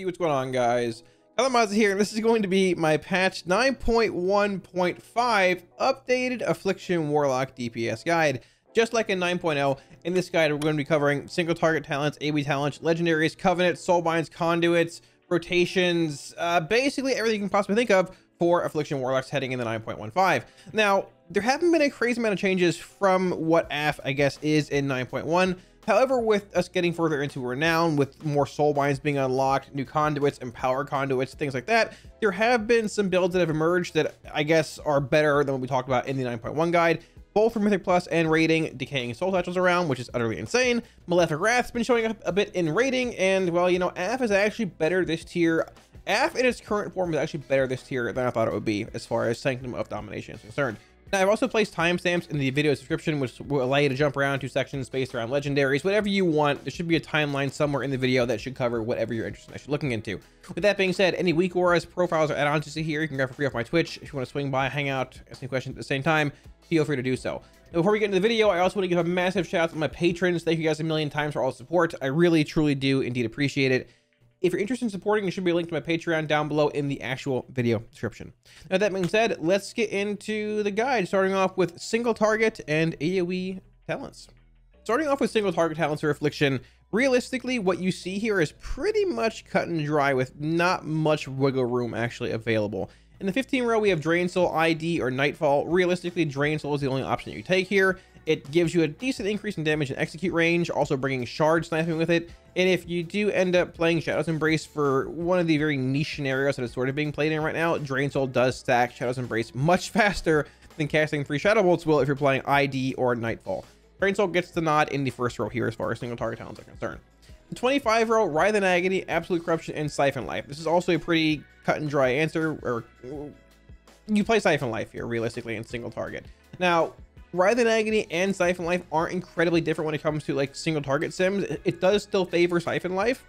what's going on, guys? Kalamazoo here, and this is going to be my patch 9.1.5 updated Affliction Warlock DPS guide. Just like in 9.0, in this guide we're going to be covering single target talents, AoE talents, legendaries, covenants, soulbinds, conduits, rotations, basically everything you can possibly think of for Affliction Warlocks heading into 9.15. Now, there haven't been a crazy amount of changes from what AF, I guess, is in 9.1. However, with us getting further into Renown, with more soulbinds being unlocked, new conduits and power conduits, things like that, there have been some builds that have emerged that I guess are better than what we talked about in the 9.1 guide, both for Mythic Plus and rating. Decaying Soul Satchels around, which is utterly insane. Malefic Wrath's been showing up a bit in rating, and well, you know, AF is actually better this tier. AF in its current form is actually better this tier than I thought it would be as far as Sanctum of Domination is concerned. Now, I've also placed timestamps in the video description, which will allow you to jump around to sections based around legendaries, whatever you want. There should be a timeline somewhere in the video that should cover whatever you're interested in actually looking into. With that being said, any weak auras, profiles, or add-ons you see here, you can grab for free off my Twitch. If you want to swing by, hang out, ask me questions at the same time, feel free to do so. Now, before we get into the video, I also want to give a massive shout out to my patrons. Thank you guys a million times for all the support. I really, truly do indeed appreciate it. If you're interested in supporting, there should be a link to my Patreon down below in the actual video description. Now, that being said, let's get into the guide, starting off with single target and AoE talents. Starting off with single target talents for Affliction, realistically, what you see here is pretty much cut and dry with not much wiggle room actually available. In the 15 row, we have Drain Soul, ID, or Nightfall. Realistically, Drain Soul is the only option that you take here. It gives you a decent increase in damage and execute range, also bringing shard sniping with it. And if you do end up playing Shadow's Embrace for one of the very niche scenarios that is sort of being played in right now, Drain Soul does stack Shadow's Embrace much faster than casting 3 Shadow Bolts will if you're playing ID or Nightfall. Drain Soul gets the nod in the first row here as far as single target talents are concerned. The 25 row, Writhe and Agony, Absolute Corruption, and Siphon Life. This is also a pretty cut and dry answer, or you play Siphon Life here realistically in single target. Now, Writhe and Agony and Siphon Life aren't incredibly different when it comes to like single target sims. It does still favor Siphon Life,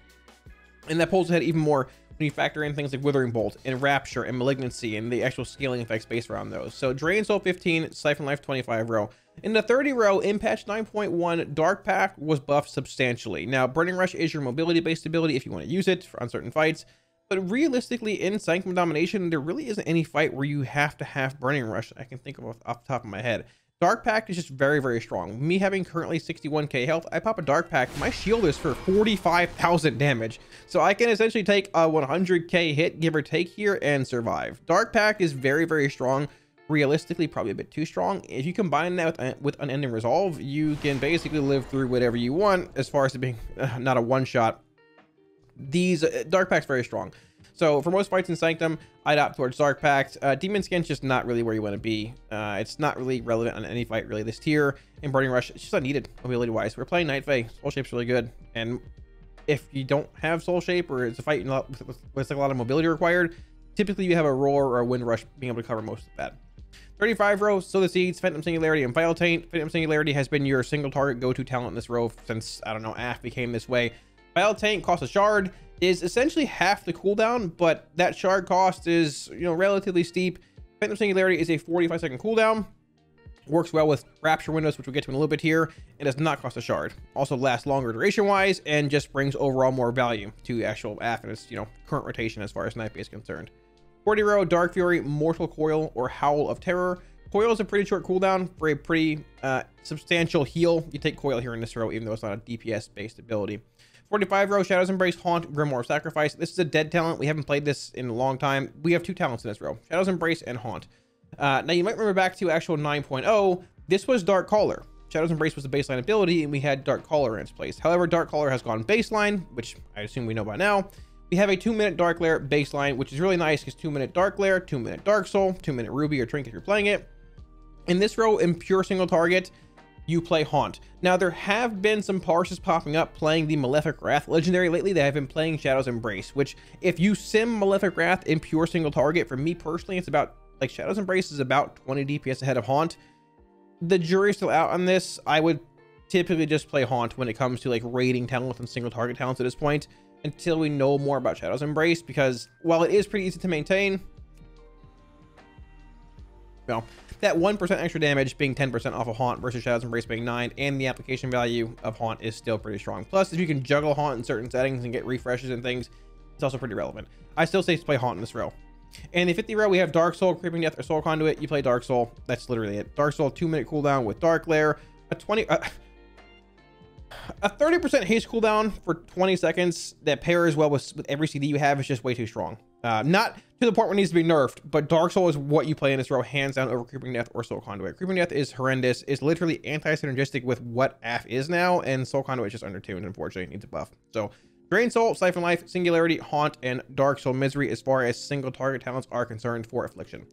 and that pulls ahead even more when you factor in things like Withering Bolt and Rapture and Malignancy and the actual scaling effects based around those. So Drain Soul 15, Siphon Life 25 row. In the 30 row, in patch 9.1, Dark Pact was buffed substantially. Now, Burning Rush is your mobility based ability if you want to use it for uncertain fights. But realistically, in Sanctum of Domination, there really isn't any fight where you have to have Burning Rush I can think of off the top of my head. Dark Pact is just very, very strong. Me having currently 61k health, I pop a Dark Pact, my shield is for 45,000 damage. So I can essentially take a 100k hit, give or take here, and survive. Dark Pact is very, very strong. Realistically, probably a bit too strong. If you combine that with Unending Resolve, you can basically live through whatever you want as far as it being not a one-shot. These Dark Pact's very strong. So for most fights in Sanctum, I'd opt towards Dark Pact. Demon Skin's just not really where you want to be. It's not really relevant on any fight really this tier. In Burning Rush, it's just not needed ability wise. We're playing Night Fae. Soul Shape's really good. And if you don't have Soul Shape, or it's a fight with like a lot of mobility required, typically you have a Roar or a Wind Rush being able to cover most of that. 35 row, Sow the Seeds, Phantom Singularity, and Vital Taint. Phantom Singularity has been your single target go-to talent in this row since, I don't know, AF became this way. Vital Taint costs a shard, is essentially half the cooldown, but that shard cost is, you know, relatively steep. Phantom Singularity is a 45-second cooldown, works well with Rapture windows, which we'll get to in a little bit here, and does not cost a shard. Also lasts longer duration-wise, and just brings overall more value to actual AF and its, you know, current rotation as far as Night Fae is concerned. 40 row, Dark Fury, Mortal Coil, or Howl of Terror. Coil is a pretty short cooldown for a pretty substantial heal. You take Coil here in this row, even though it's not a DPS-based ability. 45 row, Shadow's Embrace, Haunt, Grimoire of Sacrifice. This is a dead talent. We haven't played this in a long time. We have 2 talents in this row, Shadow's Embrace and Haunt. Now, you might remember back to actual 9.0, this was Dark Caller. Shadow's Embrace was the baseline ability, and we had Dark Caller in its place. However, Dark Caller has gone baseline, which I assume we know by now. We have a 2-minute Dark Lair baseline, which is really nice because 2-minute Dark Lair, 2-minute Dark Soul, 2-minute Ruby or Trinket if you're playing it. In this row, in pure single target, you play Haunt. Now, there have been some parses popping up playing the Malefic Wrath legendary lately. They have been playing Shadow's Embrace, which if you sim Malefic Wrath in pure single target, for me personally, it's about, like, Shadow's Embrace is about 20 DPS ahead of Haunt. The jury's still out on this. I would typically just play Haunt when it comes to like rating talents and single target talents at this point, until we know more about Shadow's Embrace, because while it is pretty easy to maintain, well, that 1% extra damage being 10% off of Haunt versus Shadow's Embrace being 9, and the application value of Haunt is still pretty strong. Plus, if you can juggle Haunt in certain settings and get refreshes and things, it's also pretty relevant. I still say to play Haunt in this row. In the 50 row, we have Dark Soul, Creeping Death, or Soul Conduit. You play Dark Soul. That's literally it. Dark Soul, 2-minute cooldown with Dark Lair, a 30% haste cooldown for 20 seconds that pairs well with every CD you have is just way too strong. Not to the point where it needs to be nerfed, but Dark Soul is what you play in this row, hands down, over Creeping Death or Soul Conduit. Creeping Death is horrendous. It's literally anti-synergistic with what AF is now, and Soul Conduit is just undertuned, unfortunately. It needs a buff. So, Drain Soul, Siphon Life, Singularity, Haunt, and Dark Soul Misery as far as single target talents are concerned for Affliction.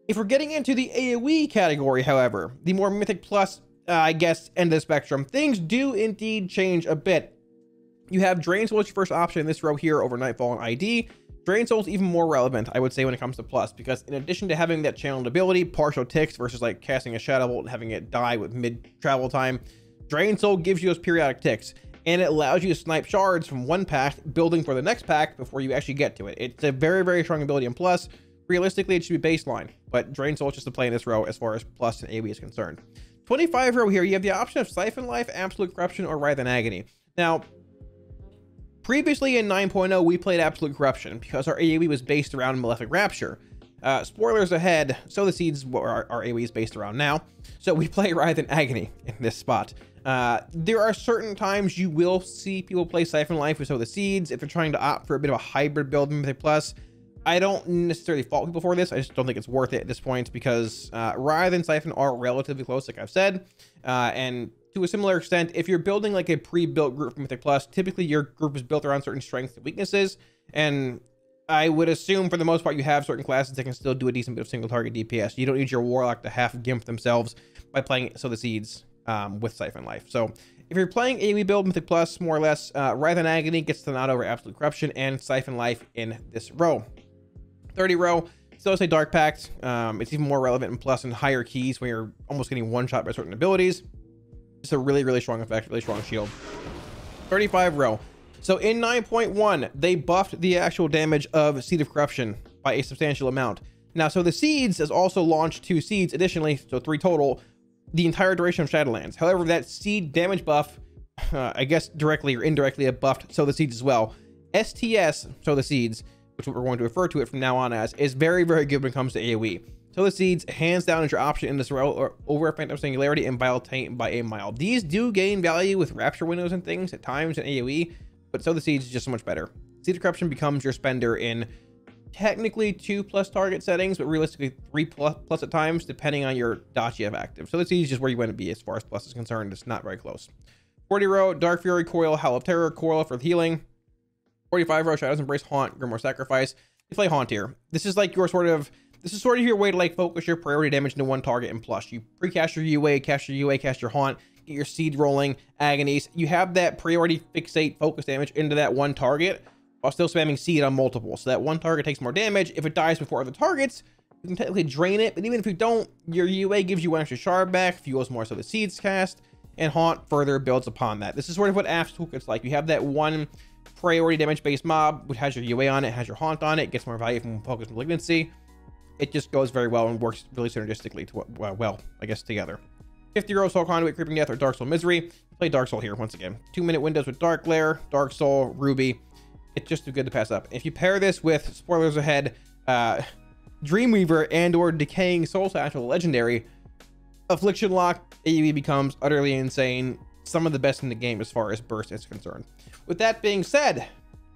If we're getting into the AoE category, however, the more Mythic Plus, I guess, end of the spectrum, things do indeed change a bit. You have Drain Soul as your first option in this row here over Nightfall and ID. Drain Soul is even more relevant, I would say, when it comes to Plus, because in addition to having that channeled ability, partial ticks versus like casting a Shadow Bolt and having it die with mid-travel time, Drain Soul gives you those periodic ticks, and it allows you to snipe shards from one pack, building for the next pack before you actually get to it. It's a very, very strong ability in Plus. Realistically, it should be baseline, but Drain Soul is just to play in this row as far as Plus and AoE is concerned. 25 row here, you have the option of Siphon Life, Absolute Corruption, or Writhe in Agony. Now, previously in 9.0, we played Absolute Corruption because our AoE was based around Malefic Rapture. Spoilers ahead, so the Seeds our AoE is based around now. So we play Writhe in Agony in this spot. There are certain times you will see people play Siphon Life with Sow the Seeds if they're trying to opt for a bit of a hybrid build in Mythic Plus. I don't necessarily fault people for this. I just don't think it's worth it at this point because Writhe and Siphon are relatively close, like I've said. And to a similar extent, if you're building like a pre-built group for Mythic Plus, typically your group is built around certain strengths and weaknesses. And I would assume for the most part you have certain classes that can still do a decent bit of single target DPS. You don't need your Warlock to half gimp themselves by playing Sow the Seeds with Siphon Life. So if you're playing AoE build Mythic Plus, more or less, Writhe in Agony gets the nod over Absolute Corruption and Siphon Life in this row. 30 row, still say Dark Pact. It's even more relevant in Plus and higher keys when you're almost getting one shot by certain abilities. It's a really, really strong effect, really strong shield. 35 row. So in 9.1, they buffed the actual damage of Seed of Corruption by a substantial amount. Now, so the Seeds has also launched 2 seeds additionally, so 3 total, the entire duration of Shadowlands. However, that seed damage buff, I guess directly or indirectly, it buffed Sow the Seeds as well. STS, Sow the Seeds, which we're going to refer to it from now on as, is very, very good when it comes to AoE. Sow the Seeds, hands down, is your option in this row or over Phantom Singularity and Vile Taint by a mile. These do gain value with Rapture windows and things at times in AoE, but Sow the Seeds is just so much better. Seed of Corruption becomes your spender in technically 2+ target settings, but realistically 3+ at times, depending on your dot you have active. So the Seeds is just where you want to be as far as Plus is concerned. It's not very close. 40 row, Dark Fury, Coil, Howl of Terror, Coil for the healing. 45 row, Shadows Embrace, Haunt, Grimoire Sacrifice. You play Haunt here. This is like your sort of your way to like focus your priority damage into one target in Plus. You pre-cast your UA, cast your Haunt, get your Seed rolling, Agonies. You have that priority fixate focus damage into that one target while still spamming Seed on multiple. So that one target takes more damage. If it dies before other targets, you can technically drain it, but even if you don't, your UA gives you one extra shard back, fuels more so the Seeds cast, and Haunt further builds upon that. This is sort of what AF's toolkit's like. You have that one priority damage based mob, which has your UA on it, has your Haunt on it, gets more value from Focus Malignancy. It just goes very well and works really synergistically to well, I guess, together. 50 row, Soul Conduit, Creeping Death, or Dark Soul Misery. Play Dark Soul here once again. 2-minute windows with Dark Lair, Dark Soul, Ruby. It's just too good to pass up. If you pair this with, spoilers ahead, Dreamweaver and or Decaying Soul Satchel Legendary, Affliction Lock AoE becomes utterly insane. Some of the best in the game as far as burst is concerned. With that being said,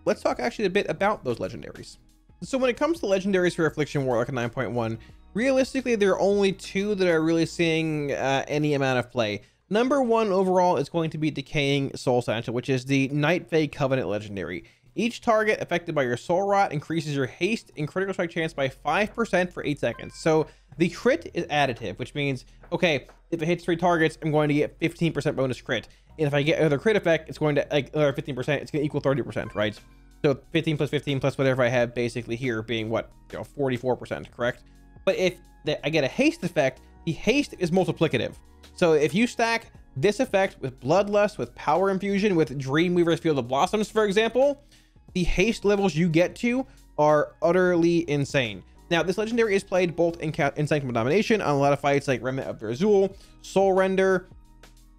let's talk actually a bit about those legendaries. So when it comes to legendaries for Affliction Warlock in 9.1, realistically, there are only 2 that are really seeing any amount of play. Number 1 overall is going to be Decaying Soul Satchel, which is the Night Fae Covenant legendary. Each target affected by your Soul Rot increases your haste and critical strike chance by 5% for 8 seconds. So the crit is additive, which means, okay, if it hits 3 targets, I'm going to get 15% bonus crit. And if I get another crit effect, it's going to, like, another 15%, it's going to equal 30%, right? So 15 plus 15 plus whatever I have basically here being what, 44%, correct? But if I get a haste effect, the haste is multiplicative. So if you stack this effect with Bloodlust, with Power Infusion, with Dreamweaver's Field of Blossoms, for example, the haste levels you get to are utterly insane. Now, this legendary is played both in Sanctum of Domination on a lot of fights like Remnant of Verzul, Soul Render,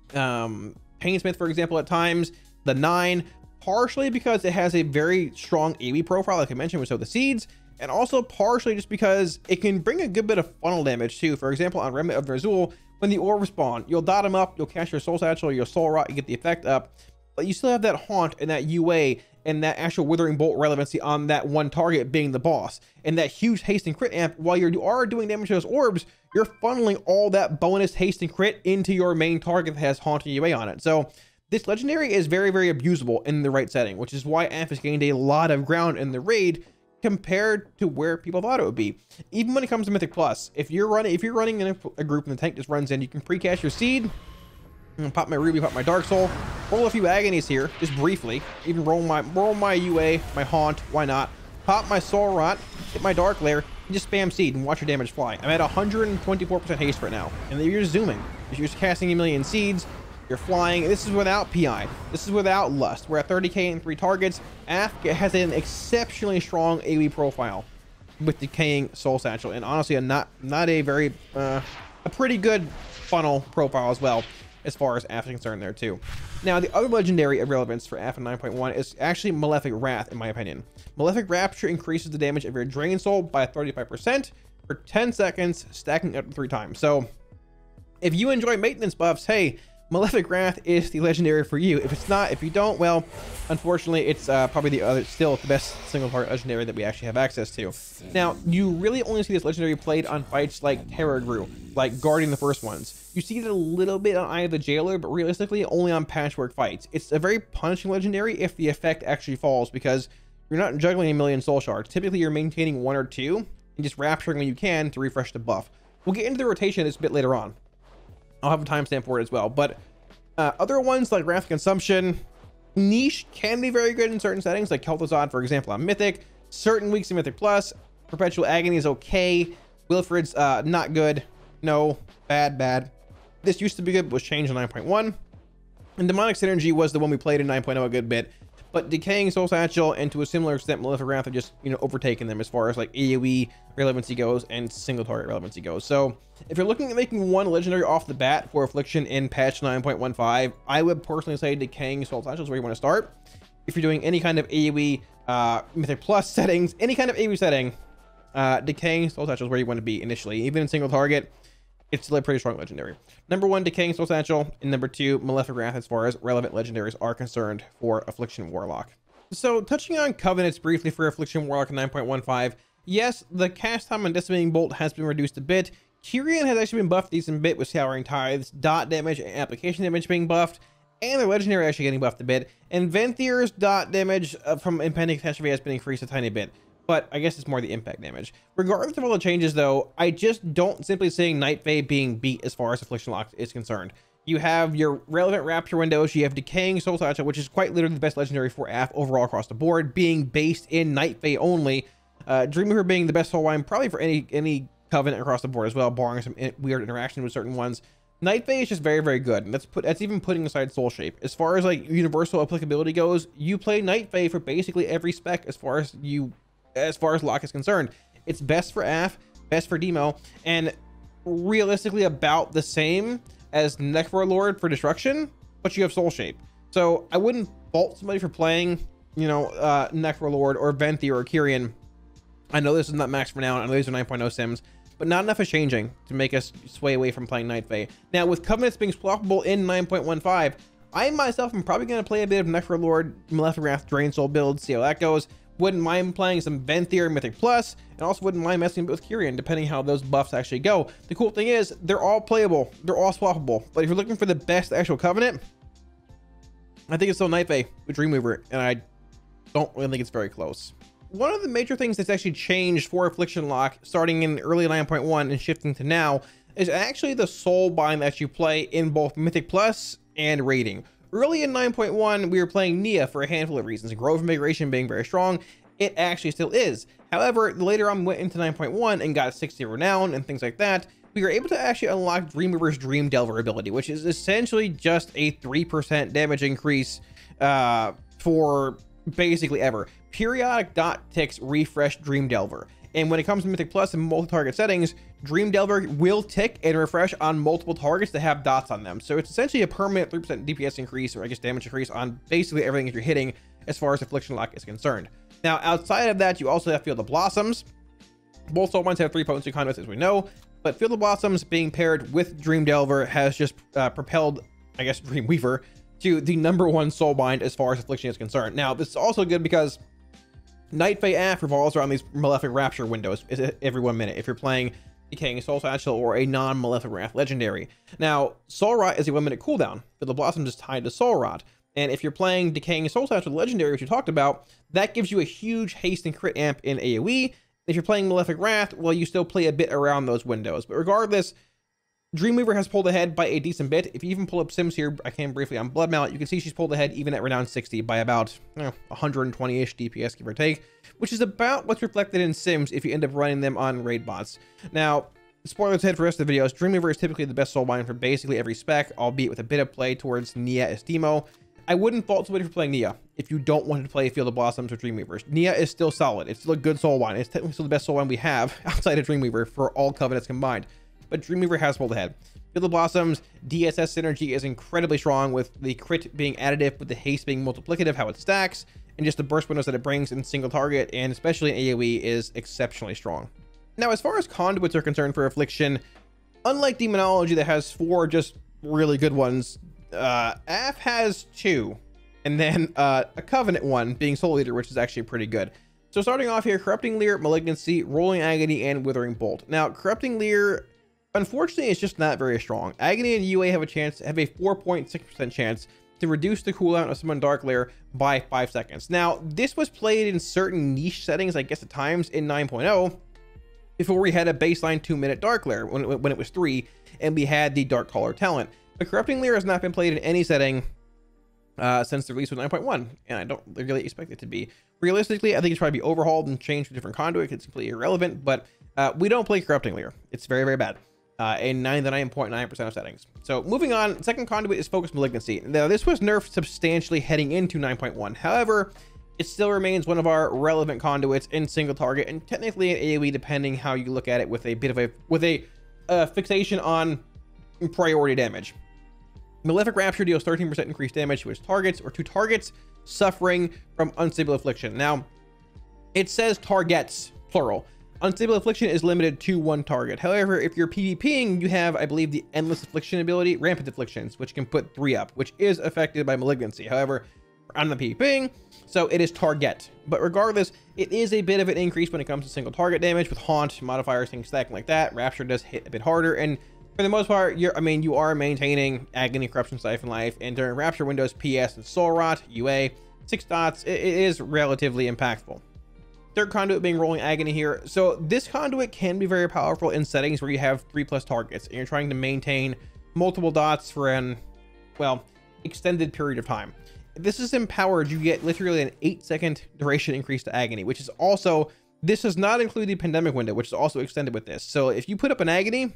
Painsmith, for example, at times, the 9, partially because it has a very strong AoE profile, like I mentioned with Sow the Seeds, and also partially just because it can bring a good bit of funnel damage too. For example, on Remnant of Ner'zhul, when the orbs spawn, you'll dot them up, you'll cast your Soul Satchel, your Soul Rot, you get the effect up, but you still have that Haunt and that UA and that actual Withering Bolt relevancy on that one target being the boss, and that huge haste and crit amp. While you are doing damage to those orbs, you're funneling all that bonus haste and crit into your main target that has Haunt and UA on it. So this legendary is very, very abusable in the right setting, which is why AF has gained a lot of ground in the raid compared to where people thought it would be. Even when it comes to Mythic Plus, if you're running in a group and the tank just runs in, you can pre-cast your seed, pop my Ruby, pop my Dark Soul, roll a few agonies here, just briefly, even roll my UA, my Haunt, why not? Pop my Soul Rot, hit my Dark Lair, and just spam seed and watch your damage fly. I'm at 124% haste right now, and then you're just zooming. You're just casting a million seeds, you're flying. This is without PI. This is without Lust. We're at 30k and 3 targets. AF has an exceptionally strong AoE profile with Decaying Soul Satchel, and honestly, not a very a pretty good funnel profile as well, as far as AF is concerned there too. Now, the other legendary of relevance for AF in 9.1 is actually Malefic Wrath, in my opinion. Malefic Rapture increases the damage of your Drain Soul by 35% for 10 seconds, stacking up to 3 times. So if you enjoy maintenance buffs, hey, Malefic Wrath is the legendary for you. If it's not, if you don't, well, unfortunately, it's probably still the best single target legendary that we actually have access to. Now, you really only see this legendary played on fights like Terragru, like guarding the first ones. You see it a little bit on Eye of the Jailer, but realistically only on patchwork fights. It's a very punishing legendary if the effect actually falls, because you're not juggling a million soul shards. Typically, you're maintaining 1 or 2 and just rapturing when you can to refresh the buff. We'll get into the rotation this a bit later on. I'll have a timestamp for it as well, but other ones like Wrath Consumption, Niche can be very good in certain settings, like Kel'Thuzad, for example, on Mythic. Certain weeks in Mythic Plus, Perpetual Agony is okay. Wilfred's not good. No, bad. This used to be good, but was changed in 9.1. And Demonic Synergy was the one we played in 9.0 a good bit. But Decaying Soul Satchel, and to a similar extent, Malefic Wrath have just, overtaken them as far as like AoE relevancy goes and single target relevancy goes. So if you're looking at making one legendary off the bat for Affliction in patch 9.15, I would personally say Decaying Soul Satchel is where you want to start. If you're doing any kind of AoE Mythic Plus settings, any kind of AoE setting, Decaying Soul Satchel is where you want to be initially. Even in single target, it's still a pretty strong legendary. Number 1, Decaying Soul Satchel, and number 2, Malefic Wrath, as far as relevant legendaries are concerned for Affliction Warlock. So touching on Covenants briefly for Affliction Warlock in 9.15, yes, the cast time on Decimating Bolt has been reduced a bit. Kyrian has actually been buffed a decent bit with Showering Tides, dot damage and application damage being buffed, and the legendary actually getting buffed a bit, and Venthyr's dot damage from Impending Catastrophe has been increased a tiny bit. But I guess it's more the impact damage. Regardless of all the changes, though, I just don't simply seeing Night Fae being beat as far as Affliction Lock is concerned. You have your relevant Rapture windows, you have Decaying Soul Satchel, which is quite literally the best legendary for AF overall across the board, being based in Night Fae only. Dreamweaver being the best soul wine probably for any Covenant across the board as well, barring some weird interaction with certain ones. Night Fae is just very, very good, and that's even putting aside Soul Shape. As far as like universal applicability goes, you play Night Fae for basically every spec as far as Lock is concerned. It's best for AF, best for Demo, and realistically about the same as Necrolord for Destruction, but you have Soul Shape. So I wouldn't fault somebody for playing, Necrolord or Venthyr or Kyrian. I know this is not max for now, I know these are 9.0 sims, but not enough is changing to make us sway away from playing Night Fae. Now, with Covenants being swappable in 9.15, I myself am probably going to play a bit of Necrolord, Malefic Wrath, Drain Soul build, see how that goes. Wouldn't mind playing some Venthyr Mythic Plus, and also wouldn't mind messing with Kyrian, depending how those buffs actually go. The cool thing is, they're all playable, they're all swappable, but if you're looking for the best actual Covenant, I think it's still Night Fae with Dreamweaver, and I don't really think it's very close. One of the major things that's actually changed for Affliction Lock, starting in early 9.1 and shifting to now, is actually the soul bind that you play in both Mythic Plus and Raiding. Early in 9.1, we were playing Nia for a handful of reasons, Grove Invigoration being very strong. It actually still is. However, later on we went into 9.1 and got 60 Renown and things like that. We were able to actually unlock Dreamweaver's Dream Delver ability, which is essentially just a 3% damage increase for basically ever. Periodic dot ticks refresh Dream Delver. And when it comes to Mythic Plus and multi-target settings, Dream Delver will tick and refresh on multiple targets that have dots on them. So it's essentially a permanent 3% DPS increase, or I guess damage increase, on basically everything that you're hitting as far as Affliction Lock is concerned. Now, outside of that, you also have Field of Blossoms. Both Soulbinds have 3 potency conduits, as we know, but Field of Blossoms being paired with Dream Delver has just propelled, I guess, Dreamweaver to the #1 Soulbind as far as Affliction is concerned. Now, this is also good because Night Fae Af revolves around these Malefic Rapture windows every 1 minute if you're playing Decaying Soul Satchel or a non-Malefic Wrath legendary. Now, Soul Rot is a 1 minute cooldown, but the Blossoms is tied to Soul Rot. And if you're playing Decaying Soul Satchel legendary, which you talked about, that gives you a huge haste and crit amp in AoE. If you're playing Malefic Wrath, well, you still play a bit around those windows. But regardless, Dreamweaver has pulled ahead by a decent bit. If you even pull up Sims here, I can briefly on Blood Mallet, you can see she's pulled ahead even at Renown 60 by about 120-ish DPS, give or take, which is about what's reflected in Sims if you end up running them on raid bots. Now, spoilers ahead for the rest of the videos, Dreamweaver is typically the best soulbind for basically every spec, albeit with a bit of play towards Nia as Demo. I wouldn't fault somebody for playing Nia if you don't want to play Field of Blossoms or Dreamweavers. Nia is still solid. It's still a good soulbind. It's technically still the best soulbind we have outside of Dreamweaver for all Covenants combined. But Dreamweaver has pulled ahead. Field of Blossoms, DSS synergy is incredibly strong, with the crit being additive, with the haste being multiplicative, how it stacks, and just the burst windows that it brings in single target, and especially in AoE, is exceptionally strong. Now, as far as conduits are concerned for Affliction, unlike Demonology that has 4 just really good ones, AF has 2, and then a Covenant one being Soul Eater, which is actually pretty good. So starting off here, Corrupting Leer, Malignancy, Rolling Agony, and Withering Bolt. Now, Corrupting Leer, unfortunately, it's just not very strong. Agony and UA have a 4.6% chance to reduce the cooldown of Summon Dark Lair by 5 seconds. Now, this was played in certain niche settings, I guess at times, in 9.0, before we had a baseline 2-minute Dark Lair, when it was 3, and we had the Dark Caller talent. But Corrupting Leer has not been played in any setting since the release of 9.1, and I don't really expect it to be. Realistically, I think it's probably be overhauled and changed to a different conduit. It's completely irrelevant, but we don't play Corrupting Leer. It's very, very bad in 99.9% of settings. So moving on, second conduit is Focused Malignancy. Now, this was nerfed substantially heading into 9.1. However, it still remains one of our relevant conduits in single target, and technically in AoE, depending how you look at it, with a bit of a fixation on priority damage. Malefic Rapture deals 13% increased damage to its targets, or to targets suffering from Unstable Affliction. Now, it says targets, plural. Unstable Affliction is limited to 1 target. However, if you're PvPing, you have, I believe, the Endless Affliction ability, Rampant Afflictions, which can put 3 up, which is affected by Malignancy. However, I'm not PvPing, so it is target. But regardless, it is a bit of an increase when it comes to single target damage, with Haunt, modifiers, things stacking like that. Rapture does hit a bit harder, and for the most part, you are maintaining Agony, Corruption, Siphon Life, and during Rapture windows, PS and Soul Rot, UA, 6 dots, it is relatively impactful. Third conduit being Rolling Agony here. So this conduit can be very powerful in settings where you have 3+ targets and you're trying to maintain multiple dots for an, well, extended period of time. If this is empowered, you get literally an 8-second duration increase to Agony, which is also, this does not include the Pandemic window, which is also extended with this. So if you put up an Agony,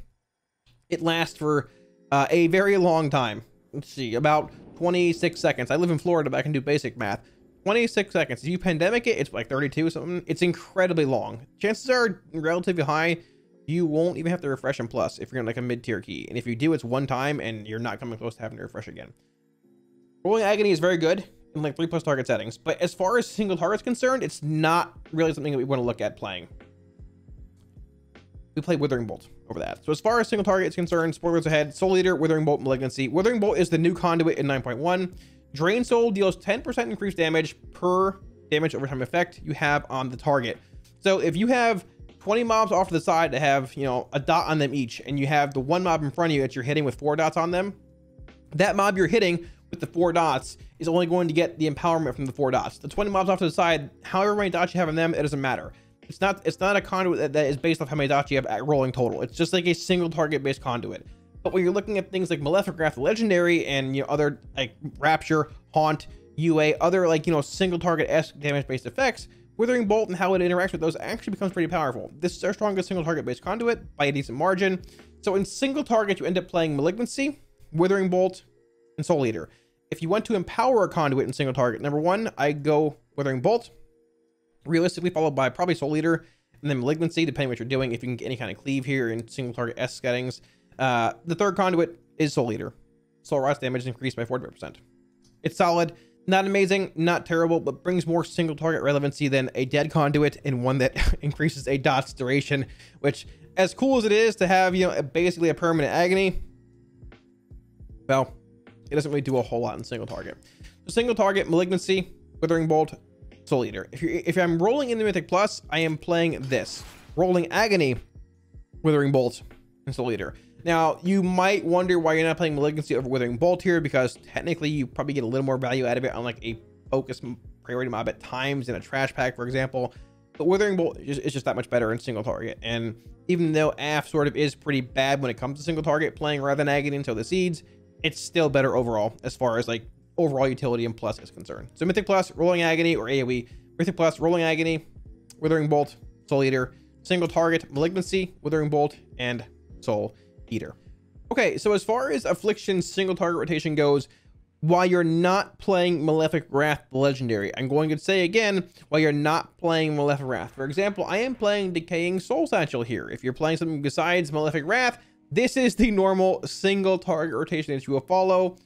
it lasts for a very long time. Let's see, about 26 seconds. I live in Florida, but I can do basic math. 26 seconds. If you Pandemic it, it's like 32 or something. It's incredibly long. Chances are relatively high you won't even have to refresh in Plus if you're in like a mid-tier key. And if you do, it's 1 time and you're not coming close to having to refresh again. Rolling Agony is very good in like 3+ target settings, but as far as single target's concerned, it's not really something that we want to look at playing. We play Withering Bolt over that. So as far as single target is concerned, spoilers ahead, Soul Eater, Withering Bolt, Malignancy. Withering Bolt is the new conduit in 9.1. Drain Soul deals 10% increased damage per damage over time effect you have on the target. So if you have 20 mobs off to the side that have, you know, a dot on them each, and you have the 1 mob in front of you that you're hitting with 4 dots on them, that mob you're hitting with the 4 dots is only going to get the empowerment from the 4 dots. The 20 mobs off to the side, however many dots you have on them, it doesn't matter. It's not a conduit that is based off how many dots you have at rolling total. It's just like a single target based conduit. But when you're looking at things like Malefic Wrath Legendary and, you know, other like Rapture, Haunt, UA, other like, you know, single target-esque damage based effects, Withering Bolt and how it interacts with those actually becomes pretty powerful. This is our strongest single target based conduit by a decent margin. So in single target, you end up playing Malignancy, Withering Bolt, and Soul Eater. If you want to empower a conduit in single target, number 1, I go Withering Bolt, realistically followed by probably Soul Eater, and then Malignancy, depending what you're doing, if you can get any kind of cleave here in single target-esque settings. The third conduit is Soul Eater. Soul Rot's damage is increased by 40%. It's solid, Not amazing, not terrible, but brings more single target relevancy than a dead conduit, and one that increases a dot's duration, which, as cool as it is to have, you know, basically a permanent agony, well, it doesn't really do a whole lot in single target. So single target, Malignancy, Withering Bolt, Soul Eater. If I'm rolling in the Mythic Plus, I am playing this. Rolling Agony, Withering Bolt, and Soul Eater. Now, you might wonder why you're not playing Malignancy over Withering Bolt here, because technically you probably get a little more value out of it on like a focus priority mob at times in a trash pack, for example. But Withering Bolt is just that much better in single target. And even though AF sort of is pretty bad when it comes to single target playing rather than Agony and Sow the Seeds, it's still better overall as far as like overall utility and plus is concerned. So Mythic Plus, Rolling Agony, or AoE. Mythic Plus, Rolling Agony, Withering Bolt, Soul Eater. Single target, Malignancy, Withering Bolt, and Soul Eater. Okay, so as far as Affliction single target rotation goes, while you're not playing Malefic Wrath the Legendary, I'm going to say again, while you're not playing Malefic Wrath. For example, I am playing Decaying Soul Satchel here. If you're playing something besides Malefic Wrath, this is the normal single target rotation that you will follow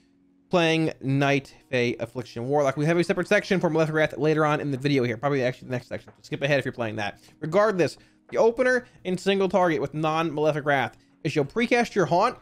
playing Night Fae Affliction Warlock. We have a separate section for Malefic Wrath later on in the video here, probably actually the next section. Skip ahead if you're playing that. Regardless, the opener in single target with non-Malefic Wrath is you'll precast your Haunt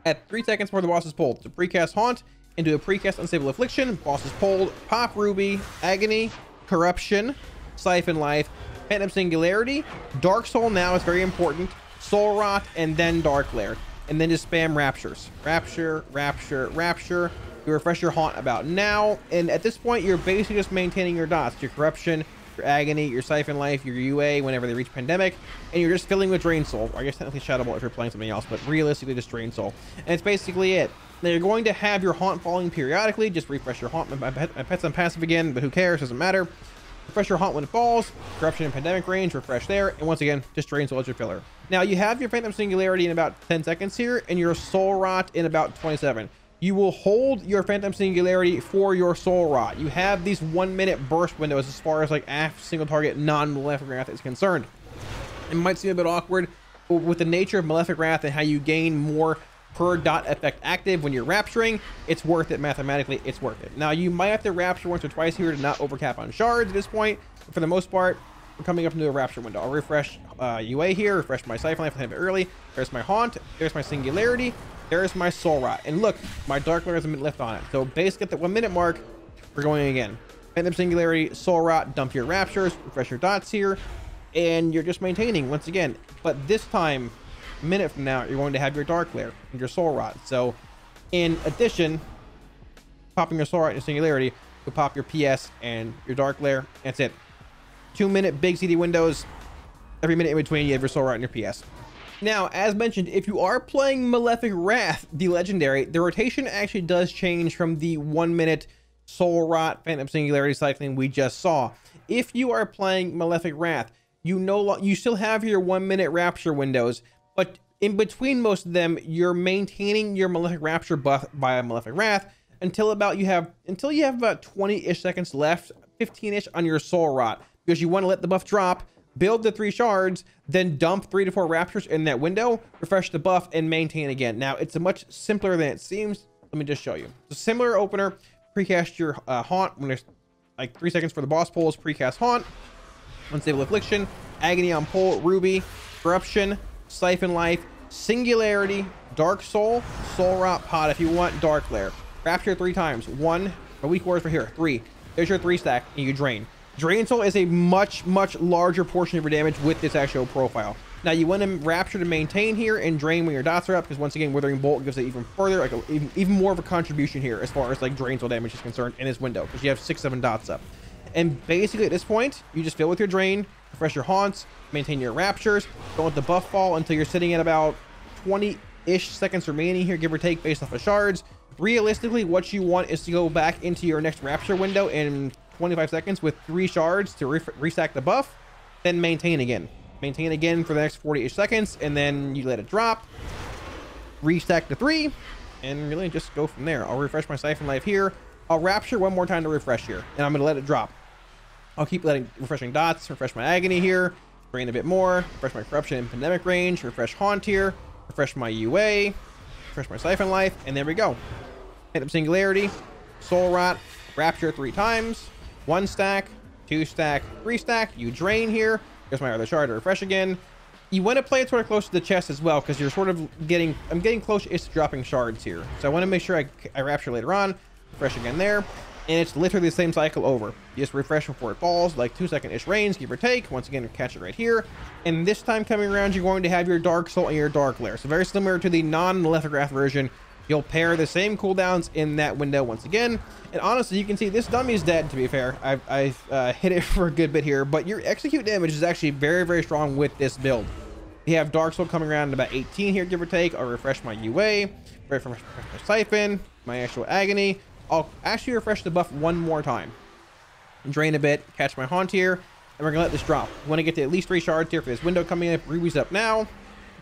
at 3 seconds before the boss is pulled. So precast Haunt into a precast Unstable Affliction, boss is pulled, pop Ruby, Agony, Corruption, Siphon Life, Phantom Singularity, Dark Soul now is very important, Soul Rot, and then Dark Lair. And then just spam Raptures. Rapture, Rapture, Rapture. You refresh your Haunt about now, and at this point you're basically just maintaining your dots, your Corruption, your Agony, your Siphon Life, your UA whenever they reach Pandemic, and you're just filling with Drain Soul, or I guess technically Shadow Bolt if you're playing something else, but realistically just Drain Soul. And it's basically it. Now you're going to have your Haunt falling periodically. Just refresh your Haunt. My pet's on passive again, but who cares? Doesn't matter. Refresh your Haunt when it falls. Corruption and Pandemic range, refresh there, and once again, just Drain Soul as your filler. Now you have your Phantom Singularity in about 10 seconds here, and your Soul Rot in about 27. You will hold your Phantom Singularity for your Soul Rot. You have these 1 minute burst windows as far as like AF single target non-Malefic Wrath is concerned. It might seem a bit awkward, but with the nature of Malefic Wrath and how you gain more per dot effect active when you're rapturing, it's worth it mathematically. It's worth it. Now you might have to rapture once or twice here to not overcap on shards at this point, but for the most part, we're coming up into a rapture window. I'll refresh UA here, refresh my Siphon Life a bit early. There's my Haunt, there's my Singularity, there's my Soul Rot, and look, my Dark Lair has a minute left on it. So basically at the 1 minute mark, we're going again. Phantom Singularity, Soul Rot, dump your Raptures, refresh your dots here, and you're just maintaining once again. But this time, a minute from now, you're going to have your Dark Lair and your Soul Rot. So in addition, popping your Soul Rot and your Singularity, you'll pop your PS and your Dark Lair. That's it. 2 minute big CD windows. Every minute in between, you have your Soul Rot and your PS. Now, as mentioned, if you are playing Malefic Wrath, the Legendary, the rotation actually does change from the 1 minute Soul Rot, Phantom Singularity cycling we just saw. If you are playing Malefic Wrath, you still have your 1 minute Rapture windows, but in between most of them, you're maintaining your Malefic Rapture buff by Malefic Wrath until you have about 20-ish seconds left, 15-ish on your Soul Rot, because you want to let the buff drop, build the 3 shards, then dump 3 to 4 Raptures in that window, refresh the buff, and maintain again. Now, it's a much simpler than it seems. Let me just show you. It's a similar opener. Precast your Haunt when there's like 3 seconds for the boss pulls. Precast Haunt, Unstable Affliction, Agony on pull, Ruby, Corruption, Siphon Life, Singularity, Dark Soul, Soul Rot, Pot if you want, Dark Lair. Rapture 3 times. 1, a weak wars for here. 3. There's your 3 stack, and you drain. Drain Soul is a much larger portion of your damage with this actual profile. Now you want to Rapture to maintain here and drain when your dots are up, because once again, Withering Bolt gives it even further, like even more of a contribution here as far as like Drain Soul damage is concerned in this window, because you have 6-7 dots up. And basically at this point, you just fill with your Drain, refresh your Haunts, maintain your Raptures, don't let the buff fall until you're sitting at about 20-ish seconds remaining here, give or take, based off of shards. Realistically, what you want is to go back into your next Rapture window in 25 seconds with 3 shards to restack the buff, then maintain again. Maintain again for the next 40-ish seconds, and then you let it drop, restack the 3, and really just go from there. I'll refresh my Siphon Life here. I'll Rapture 1 more time to refresh here, and I'm going to let it drop. I'll keep refreshing dots, refresh my Agony here, drain a bit more, refresh my Corruption and Pandemic range, refresh Haunt here, refresh my UA, refresh my Siphon Life, and there we go. Phantom Singularity, Soul Rot, Rapture 3 times, 1 stack, 2 stack, 3 stack. You drain here. Here's my other shard to refresh again. You want to play it sort of close to the chest as well, because you're sort of getting, I'm getting close to dropping shards here. So I want to make sure I rapture later on, refresh again there, and it's literally the same cycle over. You just refresh before it falls, like 2-second-ish rains, give or take. Once again, catch it right here. And this time coming around, you're going to have your Dark Soul and your Dark Lair. So very similar to the non-Maleficraft version. You'll pair the same cooldowns in that window once again. And honestly, you can see this dummy is dead, to be fair. I've hit it for a good bit here, but your execute damage is actually very, very strong with this build. You have Dark Soul coming around at about 18 here, give or take. I'll refresh my UA, refresh my Siphon, my actual Agony. I'll actually refresh the buff one more time. Drain a bit, catch my Haunt here, and we're gonna let this drop. We want to get to at least 3 shards here for this window coming in. Ruby's up now.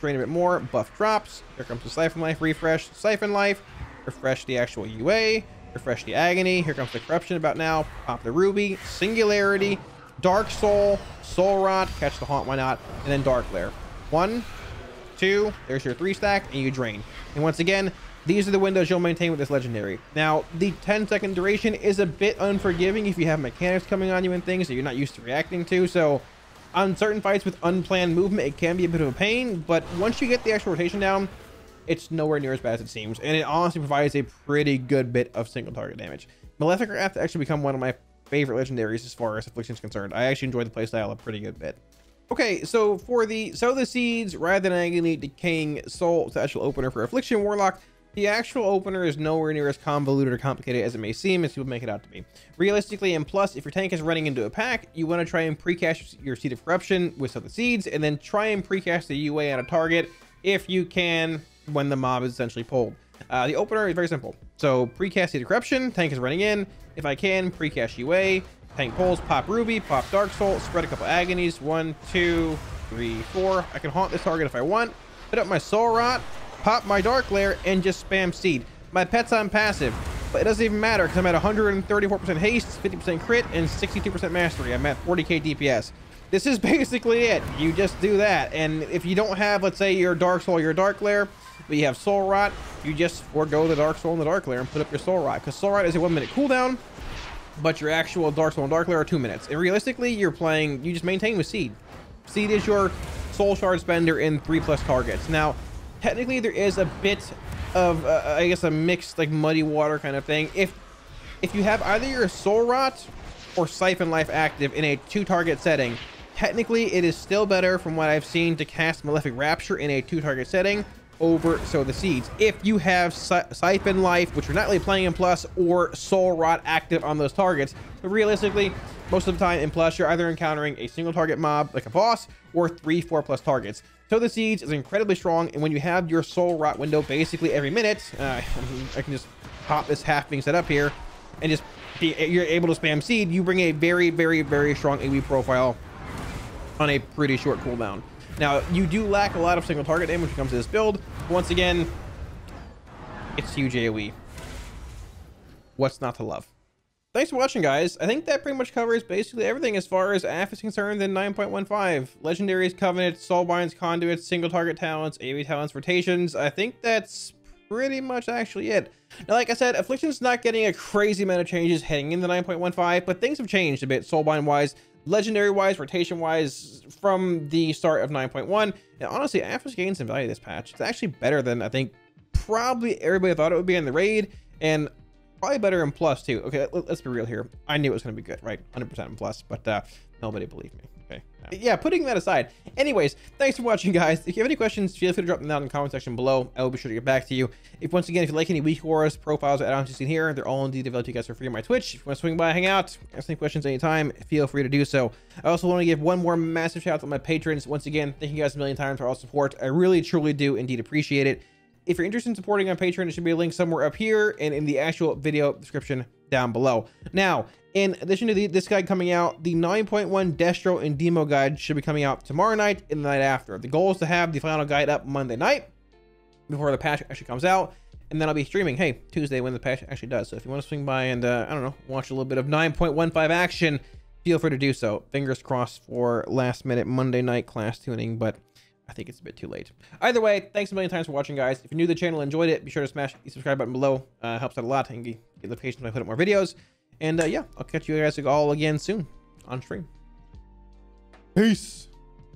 Drain a bit more, buff drops. Here comes the Siphon Life, refresh Siphon Life, refresh the actual UA, refresh the Agony. Here comes the Corruption about now. Pop the Ruby, Singularity, Dark Soul, Soul Rot, catch the Haunt, why not, and then Dark Lair. 1, 2, there's your 3 stack, and you drain. And once again, these are the windows you'll maintain with this legendary. Now, the 10-second duration is a bit unforgiving if you have mechanics coming on you and things that you're not used to reacting to. So on certain fights with unplanned movement, it can be a bit of a pain, but once you get the actual rotation down, it's nowhere near as bad as it seems, and it honestly provides a pretty good bit of single target damage. Maleficraft to actually become one of my favorite legendaries as far as Affliction is concerned. I actually enjoy the playstyle a pretty good bit. Okay, so for the Sow the Seeds, rather than Agony, Decaying Soul, the actual opener for Affliction Warlock, the actual opener is nowhere near as convoluted or complicated as it may seem, as people make it out to be. Realistically, and plus, if your tank is running into a pack, you want to try and precast your Seed of Corruption with Sow the Seeds, and then try and precast the UA on a target if you can when the mob is essentially pulled. The opener is very simple. So precast Seed of Corruption, tank is running in. If I can, precast UA, tank pulls, pop Ruby, pop Dark Soul, spread a couple Agonies, 1, 2, 3, 4. I can haunt this target if I want, put up my Soul Rot, pop my Dark Lair, and just spam Seed. My pet's on passive, but it doesn't even matter because I'm at 134% haste, 50% crit, and 62% mastery. I'm at 40k DPS. This is basically it. You just do that, and if you don't have, let's say, your Dark Soul, your Dark Lair, but you have Soul Rot, you just forego the Dark Soul and the Dark Lair and put up your Soul Rot, because Soul Rot is a 1-minute cooldown, but your actual Dark Soul and Dark Lair are 2 minutes. And realistically, you're playing, you just maintain with Seed. Seed is your Soul Shard spender in 3+ targets. Now, technically, there is a bit of, I guess, a mixed, like, muddy water kind of thing. If you have either your Soul Rot or Siphon Life active in a 2-target setting, technically, it is still better, from what I've seen, to cast Malefic Rapture in a 2-target setting over Sow the Seeds. If you have Siphon Life, which you're not really playing in Plus, or Soul Rot active on those targets, but realistically, most of the time in Plus, you're either encountering a single target mob, like a boss, or 3-4+ targets. Sow the Seeds is incredibly strong, and when you have your Soul Rot window basically every minute, I can just pop this half being set up here, and just you're able to spam Seed, you bring a very, very, very strong AoE profile on a pretty short cooldown. Now, you do lack a lot of single target damage when it comes to this build. Once again, it's huge AoE. What's not to love? Thanks for watching, guys. I think that pretty much covers basically everything as far as AF is concerned in 9.15. Legendaries, Covenants, Soulbinds, Conduits, single target talents, AoE talents, rotations. I think that's pretty much actually it. Now, like I said, Affliction's not getting a crazy amount of changes heading into 9.15, but things have changed a bit Soulbind-wise, legendary-wise, rotation-wise from the start of 9.1. And honestly, AF has gained some value this patch. It's actually better than I think probably everybody thought it would be in the raid, and probably better in Plus too. Okay, let's be real here. I knew it was going to be good, right? 100% in Plus, but nobody believed me. Okay. Yeah, putting that aside. Anyways, thanks for watching, guys. If you have any questions, feel free to drop them down in the comment section below. I will be sure to get back to you. Once again, if you like any weak auras, profiles, or add-ons you've seen here, they're all indeed available to you guys for free on my Twitch. If you want to swing by, hang out, ask any questions anytime, feel free to do so. I also want to give one more massive shout out to my patrons. Once again, thank you guys a million times for all the support. I really, truly do indeed appreciate it. If you're interested in supporting on Patreon, there should be a link somewhere up here and in the actual video description down below. Now, in addition to this guide coming out, the 9.1 Destro and Demo guide should be coming out tomorrow night and the night after. The goal is to have the final guide up Monday night before the patch actually comes out, and then I'll be streaming, hey, Tuesday when the patch actually does. So if you want to swing by and, I don't know, watch a little bit of 9.15 action, feel free to do so. Fingers crossed for last minute Monday night class tuning, but I think it's a bit too late. Either way, thanks a million times for watching, guys. If you're new to the channel and enjoyed it, be sure to smash the subscribe button below. Helps out a lot and get notifications when I put up more videos. And yeah, I'll catch you guys all again soon on stream. Peace.